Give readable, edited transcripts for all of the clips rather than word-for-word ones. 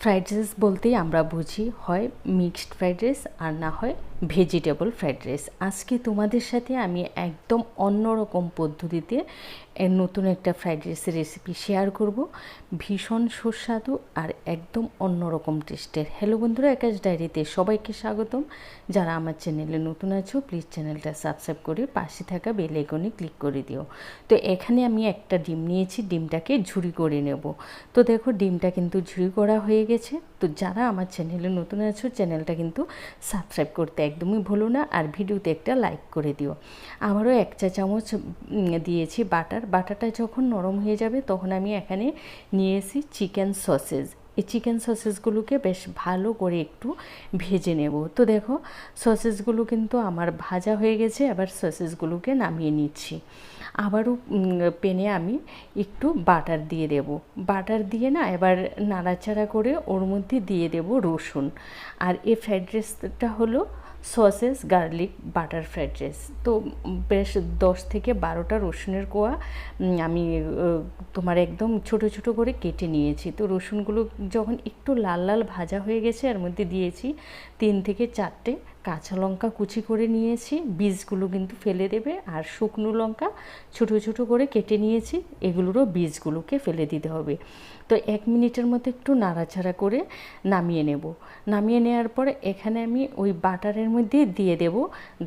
Fried rice বলতেই আমরা বুঝি হয় মিক্সড ফ্রাইড রাইস আর না হয় ভেজিটেবল ফ্রাইড রাইস। আজকে তোমাদের সাথে আমি একদম অন্যরকম পদ্ধতিতে নতুন একটা ফ্রাইড রাইসের রেসিপি শেয়ার করব, ভীষণ সুস্বাদু আর একদম অন্যরকম টেস্টের। হ্যালো বন্ধুরা, একাজ ডায়েরিতে সবাইকে স্বাগতম। যারা আমার চ্যানেলে নতুন আছো প্লিজ চ্যানেলটা সাবস্ক্রাইব করে পাশে থাকা বেল আইকনে ক্লিক করে দিও। তো এখানে আমি একটা ডিম নিয়েছি, ডিমটাকে ঝুরি করে নেব। তো দেখো ডিমটা কিন্তু ঝুরি করা হয়ে গেছে। তো যারা আমার চ্যানেলে নতুন আছো চ্যানেলটা কিন্তু সাবস্ক্রাইব করতে একদমই ভুলো না, আর ভিডিওতে একটা লাইক করে দিও। আবারও 1 চা চামচ দিয়েছি বাটারটা যখন নরম হয়ে যাবে তখন আমি এখানে নিয়েছি চিকেন সসেজ। এই চিকেন সসেসগুলোকে বেশ ভালো করে একটু ভেজে নেব। তো দেখো সসেসগুলো কিন্তু আমার ভাজা হয়ে গেছে, এবার সসেসগুলোকে নামিয়ে নিচ্ছি। আবারও প্যানে আমি একটু বাটার দিয়ে দেব। বাটার দিয়ে না এবার নাড়াচাড়া করে ওর মধ্যে দিয়ে দেব রসুন। আর এই ফ্রাইড রাইসটা হলো sausages garlic butter fried rice. তো বেশ 10 থেকে 12টা রসুনের কোয়া আমি তোমার একদম ছোট ছোট করে কেটে নিয়েছি। তো রসুনগুলো যখন একটু লাল লাল ভাজা হয়ে গেছে এর মধ্যে দিয়েছি 3 থেকে 4টে কাঁচা লঙ্কা কুচি করে নিয়েছি, বীজগুলো কিন্তু ফেলে দেবে। আর শুকনো লঙ্কা ছোট ছোট করে কেটে নিয়েছি, এগুলোরও বীজগুলোকে ফেলে দিতে হবে। তো 1 মিনিটের মতো একটু নাড়াচাড়া করে নামিয়ে নেব। নামিয়ে নেওয়ার পরে এখানে আমি ওই বাটারের মধ্যে দিয়ে দেব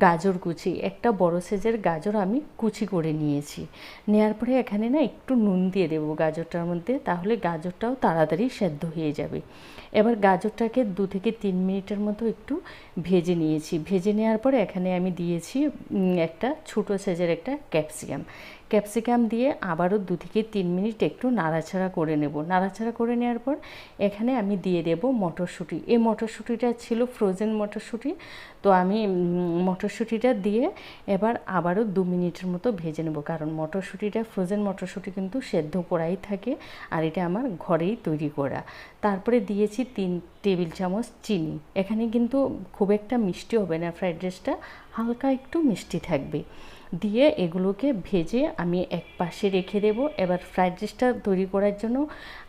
গাজর কুচি। একটা বড় সাইজের গাজর আমি কুচি করে নিয়েছি। নেওয়ার পরে এখানে না একটু নুন দিয়ে দেব গাজরটার মধ্যে, তাহলে গাজরটাও তাড়াতাড়ি সেদ্ধ হয়ে যাবে। এবার গাজরটাকে 2 থেকে 3 মিনিটের মতো একটু ভেজে নিয়েছি। ভেজে নেওয়ার পরে এখানে আমি দিয়েছি একটা ছোটো সাইজের একটা ক্যাপসিকাম দিয়ে আবারও 2 থেকে 3 মিনিট একটু নাড়াচাড়া করে নেব। নাড়াচাড়া করে নেওয়ার পর এখানে আমি দিয়ে দেব মটরশুঁটি। এই মটরশুঁটিটা ছিল ফ্রোজেন মটরশুঁটি। তো আমি মটরশুঁটিটা দিয়ে এবার আবারও 2 মিনিটের মতো ভেজে নেব, কারণ মটরশুঁটিটা ফ্রোজেন মটরশুঁটি কিন্তু সেদ্ধ করাই থাকে, আর এটা আমার ঘরেই তৈরি করা। তারপরে দিয়েছি 3 টেবিল চামচ চিনি। এখানে কিন্তু খুব একটা মিষ্টি হবে না, ফ্রাইড রাইসটা হালকা একটু মিষ্টি থাকবে। দিয়ে এগুলোকে ভেজে আমি এক পাশে রেখে দেব। এবার ফ্রাইড রাইসটা তৈরি করার জন্য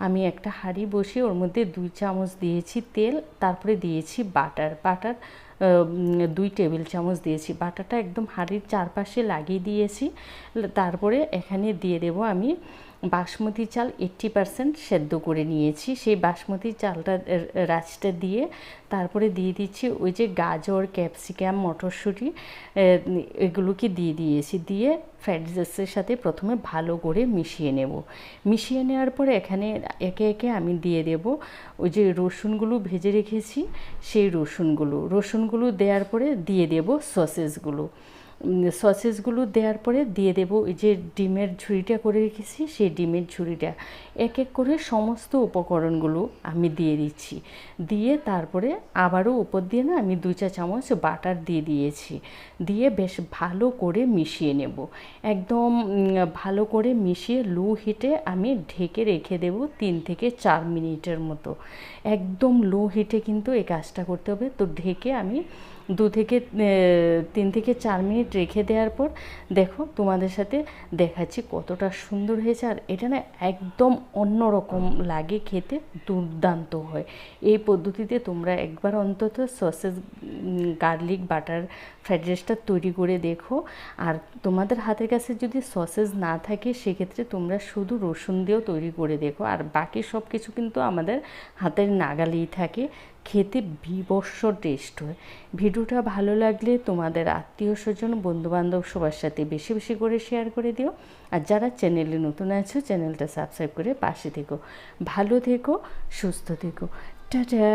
আমি একটা হাঁড়ি বসিয়ে ওর মধ্যে 2 চামচ দিয়েছি তেল, তারপরে দিয়েছি বাটার 2 টেবিল চামচ দিয়েছি। বাটারটা একদম হাঁড়ির চারপাশে লাগিয়ে দিয়েছি। তারপরে এখানে দিয়ে দেব আমি বাসমতি চাল 80% সেদ্ধ করে নিয়েছি। সেই বাসমতি চালটা রাইসটা দিয়ে তারপরে দিয়ে দিচ্ছি ওই যে গাজর, ক্যাপসিকাম, মটরশুঁটি এগুলোকে দিয়ে দিয়েছি। দিয়ে ফ্রাইড রাইসের সাথে প্রথমে ভালো করে মিশিয়ে নেব। মিশিয়ে নেওয়ার পরে এখানে একে একে আমি দিয়ে দেব ওই যে রসুনগুলো ভেজে রেখেছি, সেই রসুনগুলো দেওয়ার পরে দিয়ে দেব সসেসগুলো দেওয়ার পরে দিয়ে দেব ওই যে ডিমের ঝুড়িটা করে রেখেছি, সেই ডিমের ঝুড়িটা এক এক করে সমস্ত উপকরণগুলো আমি দিয়ে দিচ্ছি। দিয়ে তারপরে আবারও উপর দিয়ে না আমি 2 চা চামচ বাটার দিয়ে দিয়েছি। দিয়ে বেশ ভালো করে মিশিয়ে নেব। একদম ভালো করে মিশিয়ে লো হিটে আমি ঢেকে রেখে দেব 3 থেকে 4 মিনিটের মতো। একদম লো হিটে কিন্তু এই কাজটা করতে হবে। তো ঢেকে আমি 3 থেকে 4 মিনিট রেখে দেওয়ার পর দেখো তোমাদের সাথে দেখাচ্ছি কতটা সুন্দর হয়েছে। আর এটা না একদম অন্যরকম লাগে, খেতে দুর্দান্ত হয়। এই পদ্ধতিতে তোমরা একবার অন্তত সসেস গার্লিক বাটার ফ্রাইড রাইসটা তৈরি করে দেখো। আর তোমাদের হাতের কাছে যদি সসেস না থাকে সেক্ষেত্রে তোমরা শুধু রসুন দিয়েও তৈরি করে দেখো। আর বাকি সব কিছু কিন্তু আমাদের হাতের নাগালেই থাকে, খেতে বীভৎস টেস্ট হয়। ভিডিওটা ভালো লাগলে তোমাদের আত্মীয় স্বজন, বন্ধুবান্ধব সবার সাথে বেশি বেশি করে শেয়ার করে দিও। আর যারা চ্যানেলে নতুন আছো চ্যানেলটা সাবস্ক্রাইব করে পাশে থেকো। ভালো থেকো, সুস্থ থেকো। টাটা।